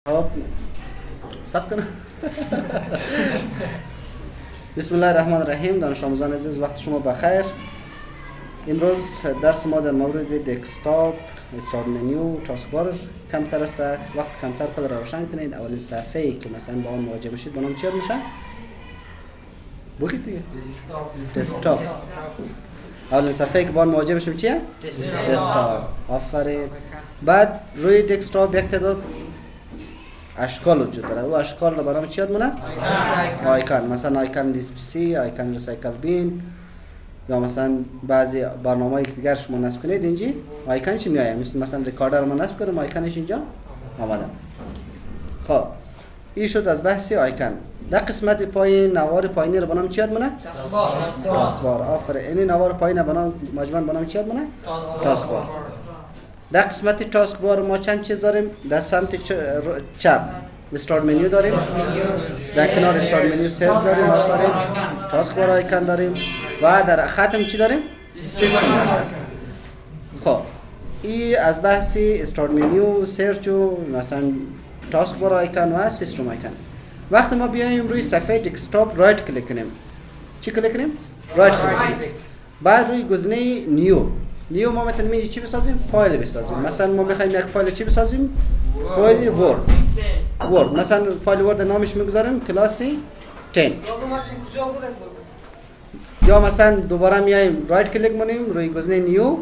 خب ثبت کنم. بسم الله الرحمن الرحیم. دانش آموزان عزیز، وقت شما بخیر. امروز درس ما در مورد دسکتاپ، استارت منیو، تاسک بار کمتر است. وقت کمتر خود را روشن کنید. اولین صفحه‌ای که مثلا با آن مواجه بشید با نام چی میشه؟ بگید دیگه. دسکتاپ. اولین صفحه‌ای که با آن مواجه بشیم چیه؟ دسکتاپ. آفرین. بعد روی دسکتاپ یک تعداد اشکال وجود داره. او اشکال رو برام چی یاد مونه؟ آیکون. مثلا آیکون دیسپسی، آیکون ریسایکل بین، یا مثلا بعضی برنامه‌ای که دیگر شما نصب کنید اینجا آیکونش میاد. مثلا ریکاردر رو نصب کردم، آیکونش اینجا آمده. خب این شد از بحث آیکون. در قسمت پایین نوار پایینی رو بنام چی یاد مونه؟ تاسک بار. آفرین. این نوار پایین بنام مجموعاً بنام چی یاد مونه؟ تاسک بار. در قسمت تاسک بار ما چند چیز داریم؟ در سمت چپ استارت منیو داریم، در کنار استارت منیو سرچ داریم، آفرین، تاسک بار آیکون داریم و در ختم چی داریم؟ سیستم داریم. خب این از بحث استارت منیو، سرچ و مثلا تاسک بار آیکون و سیستم آیکون. وقتی ما بیایم روی صفحه دسکتاپ رایت کلیک کنیم، چی کلیک کنیم؟ رایت کلیک کنیم. بعد روی گزینه نیو ما مثلا میگیم چی بسازیم؟ فایل بسازیم. مثلا ما میخوایم یک فایل چی بسازیم؟ فایل ورد. مثلا فایل ورد نامش میگذاریم کلاسی 10. یا مثلا دوباره میایم رایت کلیک کنیم روی گزینه نیو،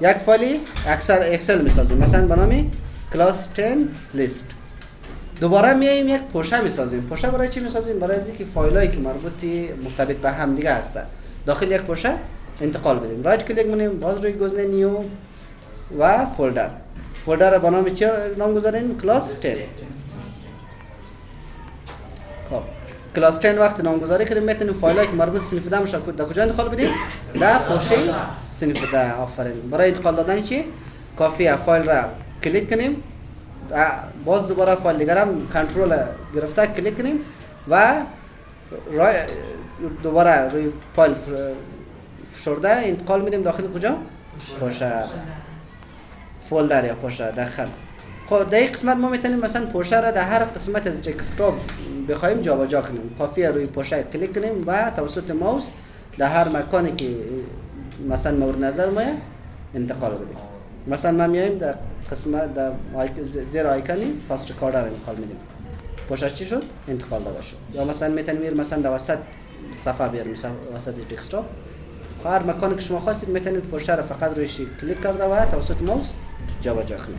یک فایل اکسل میسازیم، مثلا به نام کلاس 10 لیست. دوباره میایم یک پوشه میسازیم. پوشه برای چی میسازیم؟ برای اینکه فایلایی که مرتبط به هم دیگه هستن داخل یک پوشه انتقال بدیم. رایت کلیک کنیم، باز روی گزینه نیو و فولدر رو با نام چی نام گذاریم؟ کلاس 10. خب کلاس 10 وقت نامگذاری کردیم میتونیم فایلایی که مربوط به صنف ده باشه در کجا انتقال بدیم؟ در پوشه صنف ده. آفرین. برای انتقال دادن چی؟ کافیه فایل را کلیک کنیم، باز دوباره فایل دیگر هم کنترل گرفته کلیک کنیم و دوباره روی فایل فشرده انتقال میدیم داخل کجا؟ پوشه فولدر یا پوشه داخل. خب در این قسمت ما میتونیم مثلا پوشه را در هر قسمت از دسکتاپ بخوایم جابجا کنیم. کافیه روی پوشه کلیک کنیم و توسط ماوس در هر مکانی که مثلا مورد نظر ما انتقال بدیم. مثلا ما میایم در قسمت در زیر آیکونی فاست ریکاردر انتقال میدیم. پوشه چی شد؟ انتقال داده شد. یا مثلا میتونیم مثلا در وسط صفحه بیاریم، مثلا وسط دسکتاپ. هر مکانی که شما خواستید میتونید پوشه را فقط رویش کلیک کرده و توسط ماوس جابجا کنید.